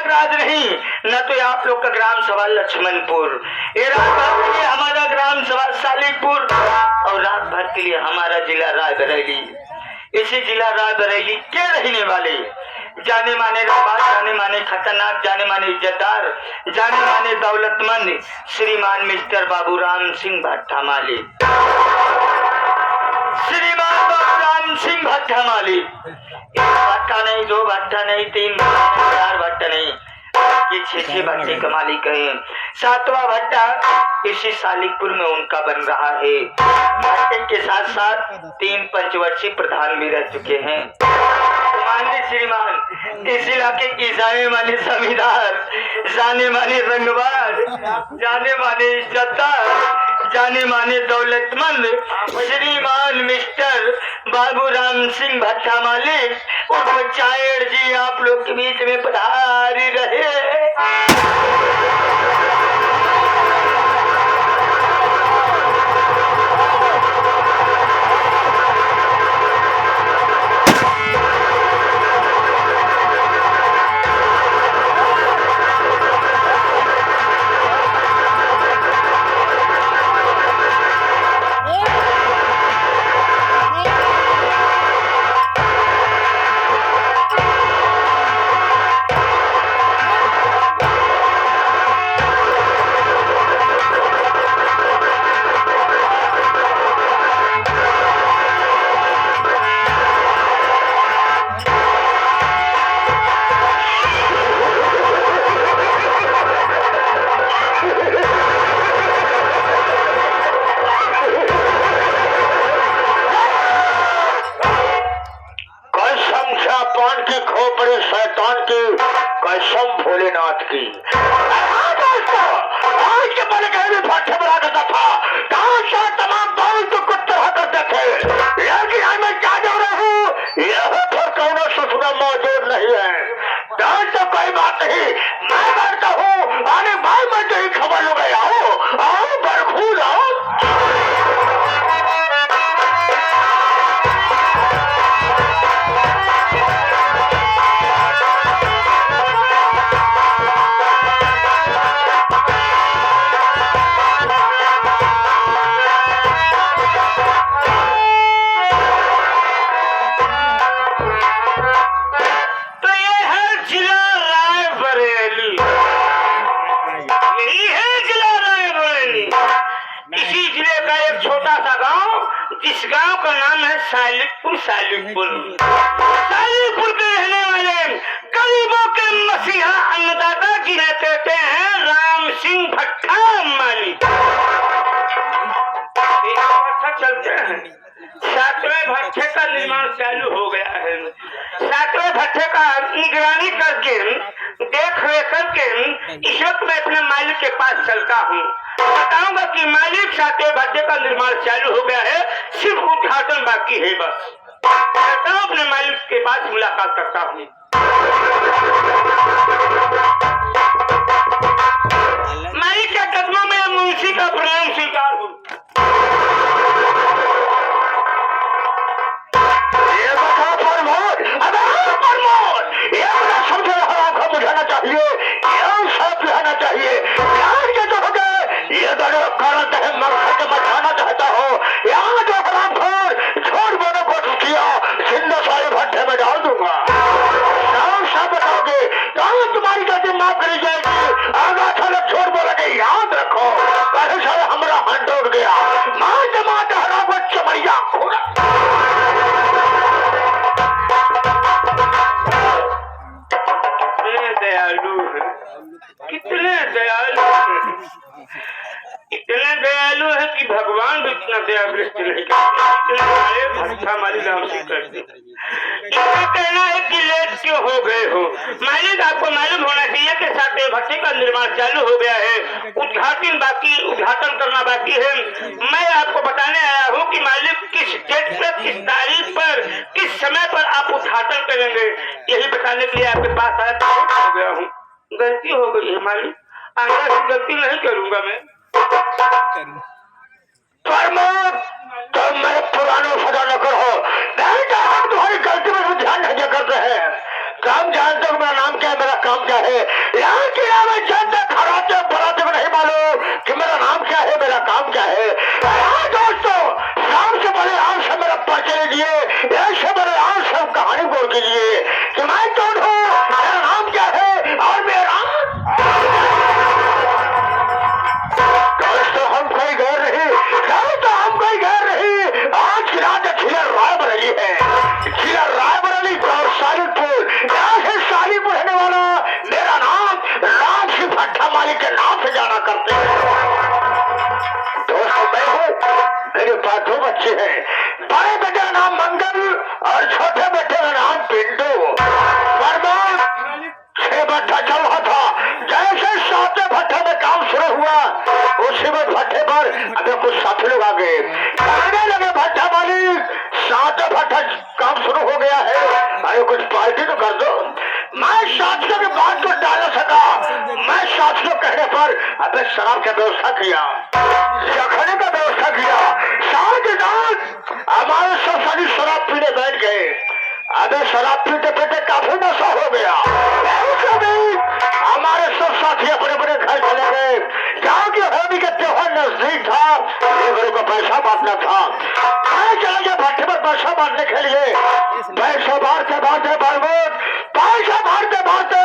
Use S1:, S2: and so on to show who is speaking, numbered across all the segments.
S1: प्रयागराज नहीं, न तो आप लोग का ग्राम सभा लक्ष्मणपुर, ये रात भर के लिए हमारा ग्राम सभा सालिकपुर और रात भर के लिए हमारा जिला रायबरेली। इसी जिला रायबरेली के रहने वाले जाने माने रबाज, जाने माने खतरनाक, जाने माने इज्जतदार, जाने माने दौलतमंद श्रीमान मिस्टर बाबूराम सिंह भट्टा माली। श्रीमान बाबूराम सिंह भट्टा माली, एक भट्टा नहीं, दो भट्टा नहीं, तीन भट्टा, चार भट्टा नहीं, ये छह भट्टे का मालिक है। सातवां भट्टा इसी सालिकपुर में उनका बन रहा है। भट्टे के साथ साथ 3 पंचवर्षीय प्रधान भी रह चुके हैं। माननीय श्रीमान इस इलाके की जाने माने जमींदार, जाने माने रंगबाज, जाने माने इज्जतदार, जाने माने दौलतमंद श्रीमान मिस्टर बाबूराम सिंह भट्टा मालिक और चायर जी आप लोग के बीच में पधारी रहे। कसम भोलेनाथ की आज के बड़े गहरे भाषा बना करता था, तमाम बाल तो कुछ तरह करते थे, लेकिन मैं क्या जो रहा हूँ यहाँ पर कौन सुसुरा मौजूद नहीं है। डांस तो कोई बात नहीं, मैं करता हूँ। अरे भाई मैं तो ही खबर हो गया हूँ, आओ बरखूद आओ। इस गांव का नाम है सालिकपुर। सालिकपुर के रहने वाले गरीबों के मसीहा अन्नदाता जिन्हें कहते हैं राम सिंह भट्टा माली। चलते हैं, 7वें भट्टे का निर्माण चालू हो गया है। 7वें भट्टे का निगरानी करके, देख रेख करके इस वक्त मैं अपने मालिक के पास चलता हूँ। बताऊंगा कि मालिक 7वें भट्टे का निर्माण चालू हो गया है, सिर्फ उद्घाटन बाकी है। बस अपने मालिक के पास मुलाकात करता हूँ। मालिक के कदमों में मुंशी का प्रेम स्वीकार हूँ। बुझाना चाहिए, साफ रहना चाहिए। ये जो हो गए ये कारण है, मरखट मचाना चाहता हो। यहाँ जो हरामखोर झूठ बोलने को किया, जिंदा सारे भट्टे में डाल दूंगा। साफ बताओगे तो तुम्हारी गलती माफ करी जाएगी। आगा साले झूठ बोलोगे याद रखो, पहले सारे हमारा हाथ टूट गया। मारते मारते हराम को चमड़िया कितने दयालु हैं, इतने दयालु है कि भगवान भी इतना दया दृष्टि नहीं करते। भट्टा माली नाम से करते। इनका कहना है कि लेट क्यों हो गए हो। मालिक आपको मालूम होना चाहिए कि 7वें भट्टे का निर्माण चालू हो गया है, उद्घाटन करना बाकी है। मैं आपको बताने आया हूँ कि मालिक किस डेट पर, किस तारीख पर, किस समय पर आप उद्घाटन करेंगे, यही बताने के लिए आपके पास आया हो गया हूँ। गलती हो गई है मालिक, आगे से गलती नहीं करूंगा मैं। तो मैं पुराना सजा न करो, हम तुम्हारी गलती में ध्यान नहीं करते हैं। काम जानते हो मेरा नाम क्या है, मेरा काम क्या है।
S2: मालिक के नाम से जाना करते हैं। दोस्तों मैं हूँ, मेरे पास दो बच्चे हैं, बड़े बेटे का नाम मंगल और छोटे बेटे का नाम पिंटू। बर्बाद 6 भट्ठा चल रहा था, जैसे 7वें भट्ठे में काम शुरू हुआ उसी में भट्ठे पर अगर कुछ साथी लोग आ गए, कहने लगे भट्ठा मालिक 7वां भट्ठा काम शुरू हो गया है, अरे कुछ पार्टी तो कर दो। मैं साथियों की बात को टाल न सका, मैं साथियों कहने पर अबे शराब की व्यवस्था किया, रखने का व्यवस्था किया। साथ ही साथ हमारे सब साथी शराब पीने बैठ गए। अबे शराब पीते पीते काफी नशा हो गया। हमारे सब साथी अपने अपने घर चले गए, क्योंकि होली का त्योहार नजदीक था, लेबरों को पैसा बांटना था। मैं चला गया भट्टे पर पैसा बांटने के लिए। पैसा बांटते बांटते बरबोद, पैसा बांटते बांटते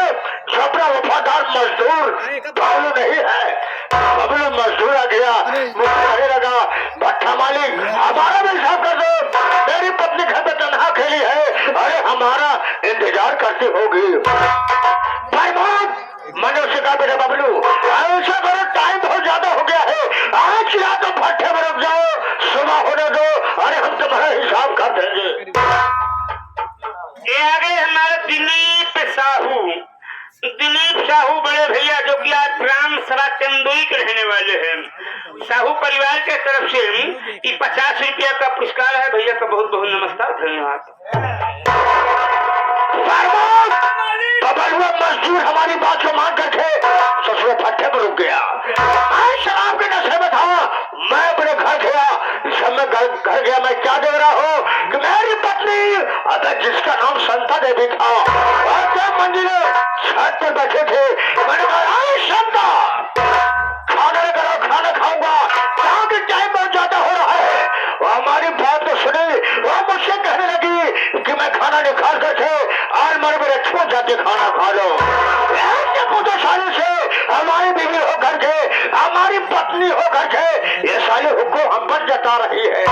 S2: छपरा वफादार मजदूर बबलू नहीं है, बबलू मजदूर आ गया। मुझे कहने लगा भट्टा मालिक हमारा भी हिसाब कर दो, मेरी पत्नी घर में तनहा खेली है, अरे हमारा इंतजार करती होगी। मैंने उसे कहा बेटा बबलू ऐसा करो, टाइम बहुत ज्यादा हो गया है, आज या तो भट्टे में रुक जाओ, सुबह होने दो, अरे हम तुम्हारा हिसाब कर देंगे।
S1: ये आगे हमारे दिलीप साहू, दिलीप साहू बड़े भैया जो कि आज ग्राम सभा चंदोई के रहने वाले हैं। साहू परिवार के तरफ से ये 50 रुपया का पुरस्कार है। भैया का बहुत बहुत नमस्कार, धन्यवाद।
S2: बबलुआ मजदूर हमारी बात को मान करके ससुर भट्टे पर रुक गया। मैं शराब के नशे में था, मैं अपने घर गया। जब मैं घर गया मैं क्या देख रहा हूँ कि मेरी पत्नी अगर जिसका नाम संता देवी था और मंदिर छत पर बैठे थे। मैंने कहा संता खाना करो, खाना खाऊंगा, क्योंकि टाइम बहुत ज्यादा हो रहा है। वो हमारी बात को सुनी, वो मुझसे कहने लगी कि मैं खाना नहीं खा करके और मेरे छो जाके खाना खा लो। सालों से हमारी बीवी होकर के, हमारी पत्नी होकर के ये साले हुक्म हम पर जता रही है।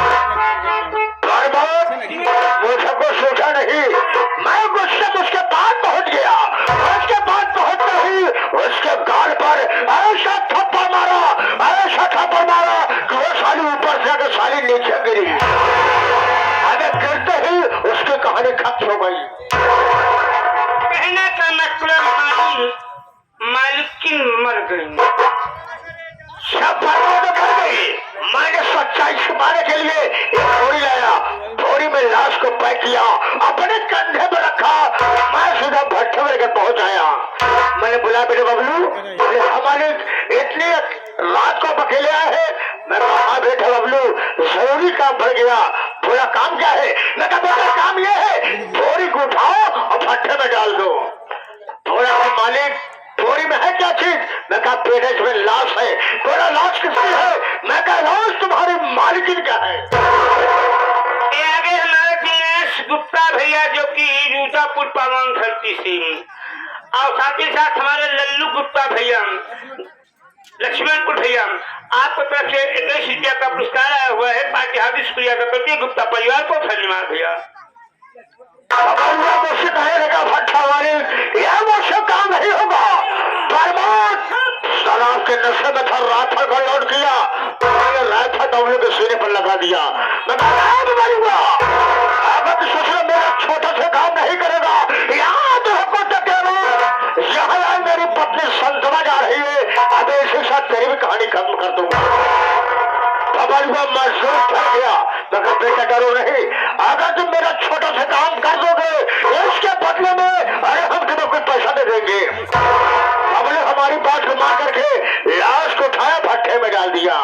S2: मुझे कुछ सोचा नहीं, मैं गुस्से उसके पास पहुंच गया। उसके पास पहुंचते ही उसके गाल पर ऐसा थप्पड़ मारा, ऐसा थप्पड़ मारा कि वो साली ऊपर से आकर साली नीचे गिरी। अगर गिरते ही उसकी कहानी खत्म हो गई।
S1: कहने का मतलब मालिक की मर गई,
S2: सब बर्बाद कर गई। मैंने सच्चाई छुपाने के लिए एक बोरी लाया, बोरी में लाश को पैक किया, अपने कंधे पर रखा, मैं सीधा भट्टे में लेकर पहुंच आया। मैंने बुलाया बेटे बबलू, हमारे इतनी रात को अकेले आए हैं। मैं कहा बेटा बबलू जरूरी काम पड़ गया, पूरा काम क्या है? मैं कहा बेटा काम ये है बोरी को उठाओ और भट्टे में डाल दो। थोड़ा सा मालिक बोरी में है क्या चीज? मैं कहा पेट में लाश है। बोला लाश किसकी है? मैं कहा लाश तुम्हारी मालिकिन का है।
S1: ये आगे हमारे दिनेश गुप्ता भैया जो कि रूजापुर पावन धरती सिंह और साथ ही साथ हमारे लल्लू गुप्ता भैया, लक्ष्मणपुर भैया, आपको तरफ से 21 रुपया का पुरस्कार आया हुआ है। पार्टी हार्दिक शुक्रिया करते हैं गुप्ता परिवार को, धन्यवाद भैया।
S2: मुझसे कहने लगा भट्टा वाली यह मुझसे काम नहीं होगा। शराब के नशे में था, राइफल को लोड किया, राइफल डबले के सीने पर लगा दिया। मैं बोलूंगा अगर ससुर मेरा छोटा सा काम नहीं करेगा, याद रखो यहाँ मेरी पत्नी संतवा जा रही है, अब इसी साथ तेरी भी कहानी खत्म कर दूंगा। मजदूर थक गया, मगर बेटा डरो नहीं, अगर तुम मेरा छोटा सा काम कर दोगे इसके बदले में अरे हम तुम्हें कुछ पैसा दे देंगे। हमने हमारी बात को मान करके लाश को उठाया, भट्टे में डाल दिया।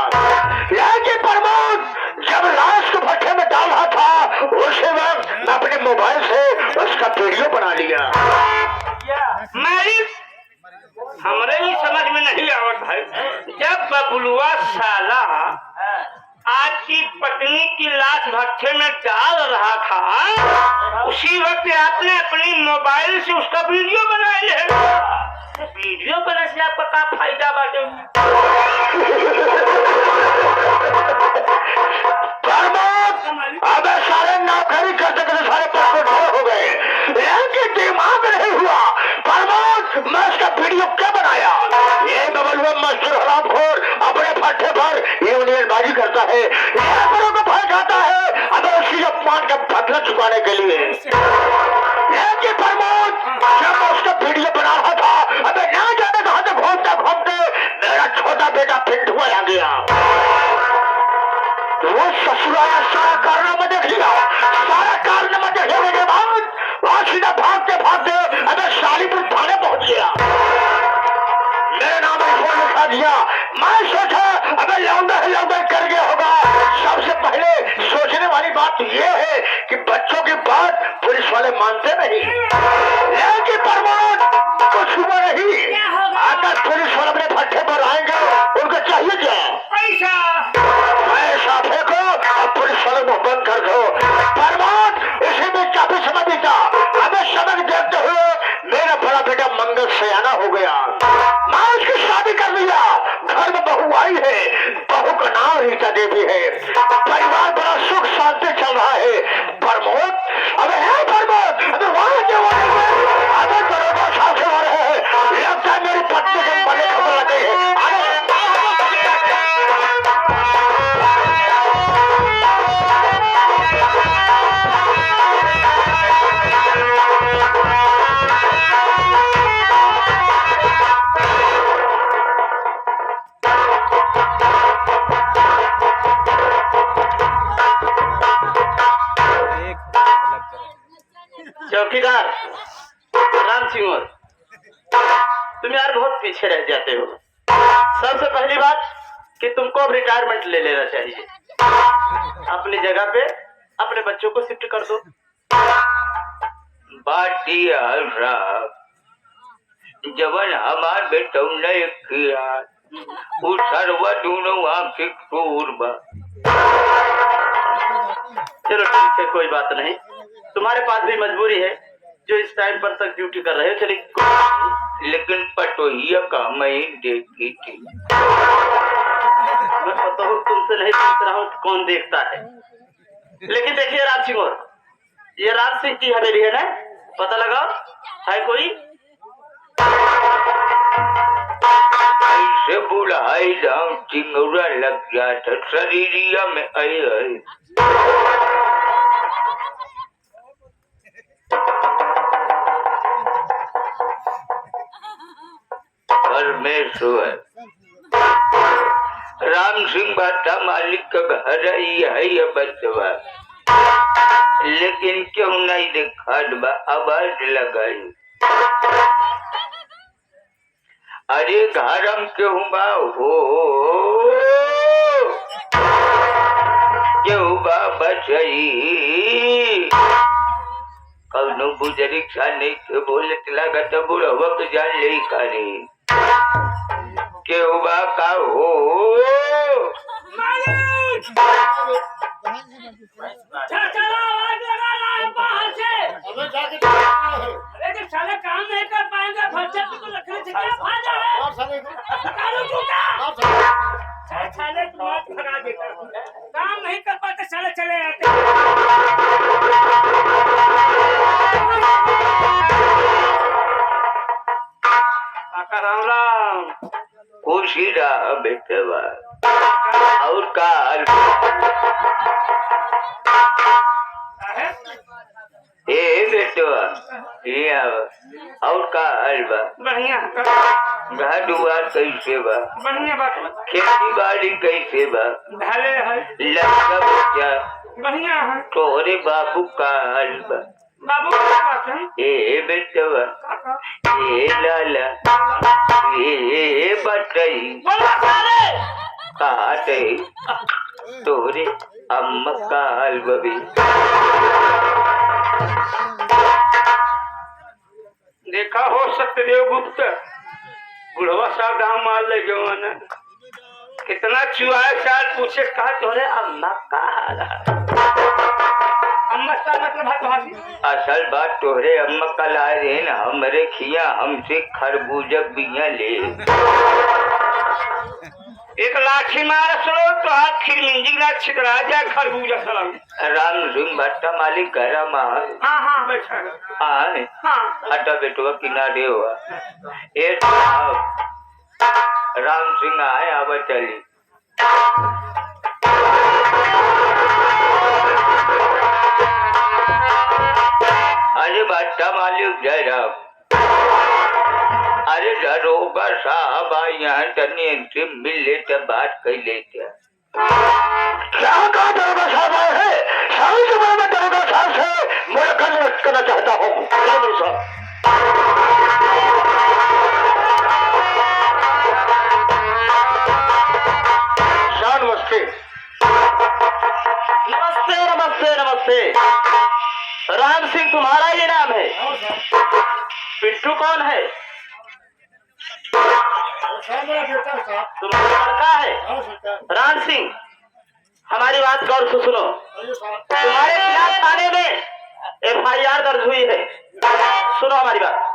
S2: लेकिन प्रमोद जब लाश को भट्टे में डाल रहा था उसी वक्त मैं अपने मोबाइल से उसका वीडियो बना लिया।
S1: हमारे ही समझ में नहीं आवत भाई, जब बबलुआ साला आपकी पत्नी की लाश भट्टे में डाल रहा था उसी वक्त आपने अपनी मोबाइल से उसका वीडियो बना लिया। वीडियो बनाने से आपका क्या फायदा बाटे?
S2: अब सारे नौकरी करते करते सारे पैसे हो गए, लेकिन दिमाग नहीं हुआ। मैं उसका वीडियो क्या बनाया? ये बबलू है, यह मेरे को भय खाता है। अब उसी अपमान का बदला चुकाने के लिए लेकिन प्रमोद जब मैं उसका वीडियो बना रहा था, अबे ना जाने कहां से घूमते घूमते मेरा छोटा बेटा पिंटू आ गया। वो ससुराला सारा कारनामा देख लिया, सारा कारनामा देखने के बाद वहां सीधा भागते भागते अबे शालीपुर थाने पहुंच गया। मेरे नाम रिपोर्ट लिखा दिया। मैं सोचा अबे लौंडा ही लौंडा कर गया होगा। सबसे पहले सोचने वाली बात यह है कि बच्चों की बात पुलिस वाले मानते नहीं, लेकिन प्रमोद कुछ हुआ नहीं। अगर पुलिस वाले अपने भट्टे पर आएंगे उनको चाहिए क्या? पैसा फेंको और पुलिस वाले को बंद कर दो। प्रमोद इसी में काफी समय बीता। अबे समय देखते हुए मेरा बड़ा बेटा मंगल सयाना हो गया। मैं उसकी शादी कर लिया। घर में बहू आई है, बहू का नाम रीता देवी है। परिवार बड़ा सुख शांति चल रहा है। प्रमोद अबे है प्रमोद, अबे वहां जो अबे दरोगा साहब से आ रहे हैं। लगता है मेरी पत्नी के बड़े खबर लगे हैं।
S1: चौकीदार राम सिंह, तुम यार बहुत पीछे रह जाते हो। सबसे पहली बात कि तुमको अब रिटायरमेंट ले लेना चाहिए। अपनी जगह पे अपने बच्चों को शिफ्ट कर दो। बाटी जवन हमार बेटो ने किया उस सर्व दोनों आंखें टूरबा। चलो ठीक है, कोई बात नहीं। तुम्हारे पास भी मजबूरी है जो इस टाइम पर तक ड्यूटी कर रहे हो। चलिए, लेकिन पटोहिया का मैं देखी थी। मैं पता हूँ तुमसे नहीं पूछ रहा हूँ कौन देखता है। लेकिन देखिए राम सिंह, ये राम सिंह की हवेली है ना, पता लगा है कोई? ऐसे बुढ़ाई राम सिंह लग जाता शरीरिया में आई। परमेश्वर राम सिंह भट्टा मालिक का घर ही है ये बचवा, लेकिन क्यों नहीं देखा आवाज लगाई। अरे घरम क्यों बा हो क्यों बा बचई कौनो बुजुर्ग सा नहीं के बोलत लागत बुढ़वा के जान ले करे क्यों बा का हो
S3: चलो आवाज लगा रहा है बाहर से। अरे जब साले काम नहीं कर पाएंगे बच्चे को रखने से क्या फायदा है? निकालो जूता। साले तुम्हारा भगा देता हूँ। काम नहीं कर पाते साले चले आते। काका राम राम।
S1: खुशी रहा बेटवा और काल ए बेटवा ये और काल बा
S3: बढ़िया
S1: घर दुआर कैसे बा?
S3: बढ़िया बात
S1: खेती बाड़ी कैसे बा?
S3: ढाले है
S1: लड़का बच्चा
S3: बढ़िया है।
S1: तोरे बाबू काल बा?
S3: बाबू क्या बात है?
S1: ए बेटवा
S3: काका
S1: ए लाला ए बटई
S3: बोलो साले।
S1: काटे तोरे अम्मा काल बबी।
S3: देखा हो सत्यदेव गुप्त बुढ़वा साहब गाँव मार ले जवान कितना चुहाए साल पूछे कहा तोरे अम्मा का अम्मा का मतलब है तुम्हारी
S1: असल बात तोहरे अम्मा का लाए रहे न हमरे खिया हमसे खरबूजा बिया ले।
S3: एक लाठी मार सलो तो हाथ खिरमिंजी ना छितरा जाए खरबूजा सलाम।
S1: राम सिंह भट्टा मालिक करा मार
S3: हाँ हाँ बैठा
S1: आए
S3: हाँ
S1: हटा बेटवा किनारे हुआ ए साहब राम सिंह आए आवा चली भट्टा मालिक जयराम। अरे दरोगा साहब यहाँ तनी इनसे मिल लेते बात कर लेते।
S2: क्या कहा दरोगा साहब आए हैं? सारी जमाने में दरोगा साहब से मुलाकात करना चाहता हूँ। नमस्ते
S1: नमस्ते नमस्ते नमस्ते। राम सिंह तुम्हारा ही नाम है? पिट्ठू कौन है? तुम्हारा लड़का है राम सिंह। हमारी बात गौर से सुनो। तुम्हारे खिलाफ थाने में FIR दर्ज हुई है। सुनो हमारी बात।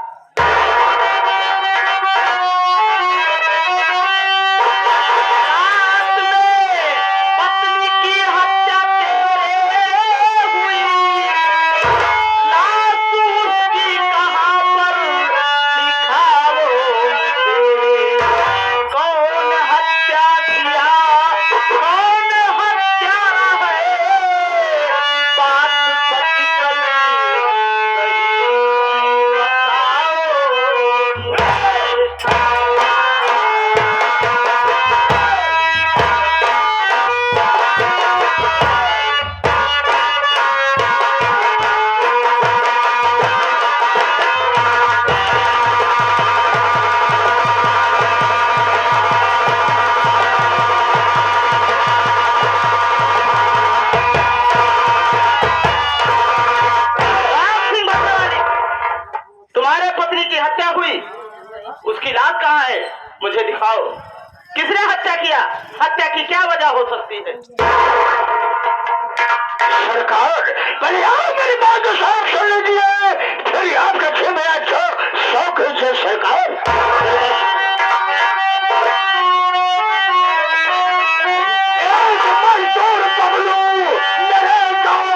S1: उसकी लाश कहाँ है? मुझे दिखाओ। किसने हत्या किया? हत्या की क्या वजह हो सकती है?
S2: सरकार पहले आप मेरी बात को साफ सुन लीजिए, फिर आपका 6 महीना शौक से सरकार। एक मजदूर बबलू मेरे गांव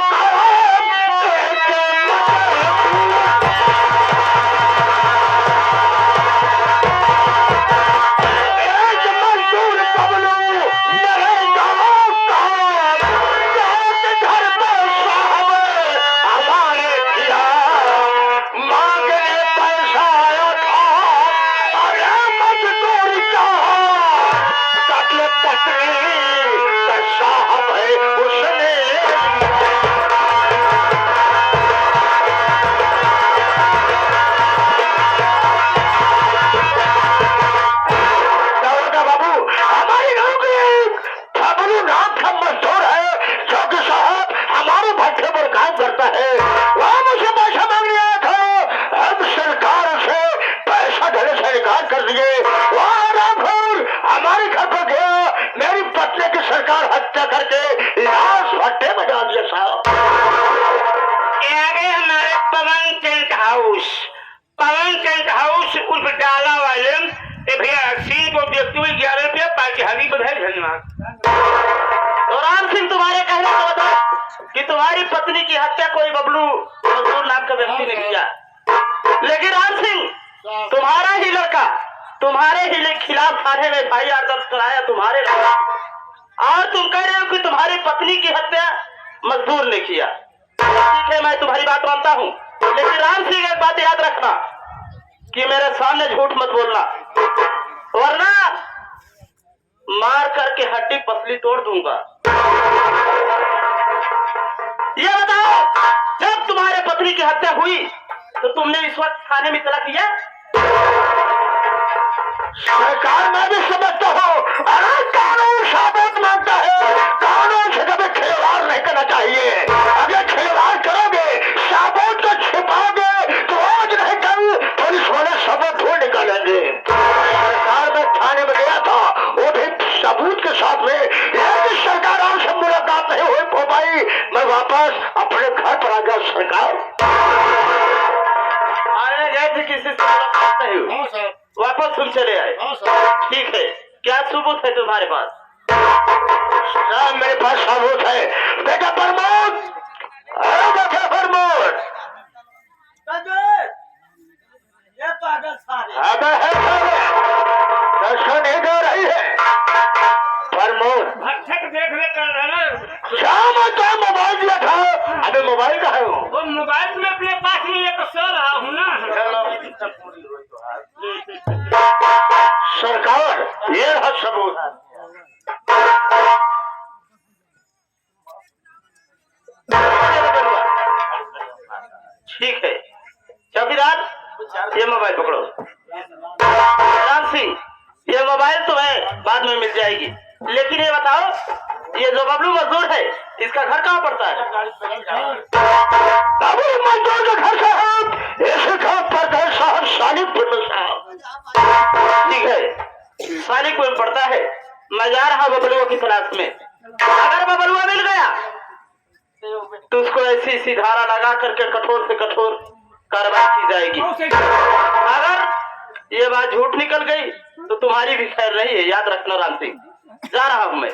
S2: का हत्या करके लाश भट्टे में डाल दिया साहब।
S1: हमारे पवन टेंट हाउस उर्फ डाला वाले भैया सिंह को देखते हुए 11 रुपया पार्टी हावी बधाई धन्यवाद। तो राम सिंह तुम्हारे कहने का मतलब कि तुम्हारी पत्नी की हत्या कोई बबलू मजदूर नाम का व्यक्ति ने किया, लेकिन राम सिंह तुम्हारा ही लड़का तुम्हारे ही खिलाफ थाने में FIR दर्ज कराया तुम्हारे लड़का, और तुम कह रहे हो कि तुम्हारी पत्नी की हत्या मजदूर ने किया। ठीक है, मैं तुम्हारी बात मानता हूँ, लेकिन राम सिंह एक बात याद रखना कि मेरे सामने झूठ मत बोलना, वरना मार करके हड्डी पसली तोड़ दूंगा। ये बताओ, जब तुम्हारे पत्नी की हत्या हुई तो तुमने इस वक्त थाने में इतला किया?
S2: सरकार मैं भी समझता हूँ, अरे कानून साबित मानता है, कानून से कभी खिलवाड़ नहीं करना चाहिए। अगर खिलवाड़ करोगे, साबुत को छिपाओगे तो आज नहीं कल पुलिस वाले सबूत ढूंढ निकालेंगे। सरकार में थाने में गया था, वो भी सबूत के साथ में, लेकिन सरकार आपसे मुलाकात नहीं हो पाई। मैं वापस अपने घर पर आ गया। सरकार
S1: आने गए थे, किसी से मुलाकात नहीं हुई, वापस तुम चले आए। ठीक है, क्या सबूत है तुम्हारे पास?
S2: मेरे पास सबूत है। बेटा प्रमोद, बेटा प्रमोद,
S3: ये पागल सारे
S2: अबे है दर्शन नहीं दे रही है। प्रमोद
S3: भट्टे देख ले कर रहा है।
S2: क्या मैं तो मोबाइल दिया था, अबे मोबाइल का है
S3: वो मोबाइल में अपने पास में एक सो रहा हूँ ना।
S2: सरकार ये है सबूत।
S1: ठीक है चौकीदार, ये मोबाइल पकड़ो। राम सिंह, ये मोबाइल तो है, बाद में मिल जाएगी, लेकिन ये बताओ, ये जो बबलू मजदूर है, इसका घर कहाँ पड़ता है?
S2: बबलू मजदूर का घर साहब ऐसे घर पड़ता है साहब सालिकपुर में साहब।
S1: ठीक है, सालिकपुर में पड़ता है। मैं जा रहा हूँ बबलुआ की तलाश में। अगर बबलुआ मिल गया तो उसको ऐसी सी धारा लगा करके कठोर से कठोर कार्रवाई की जाएगी। अगर ये बात झूठ निकल गई तो तुम्हारी भी खैर नहीं है, याद रखना राम सिंह। जा रहा हूं मैं।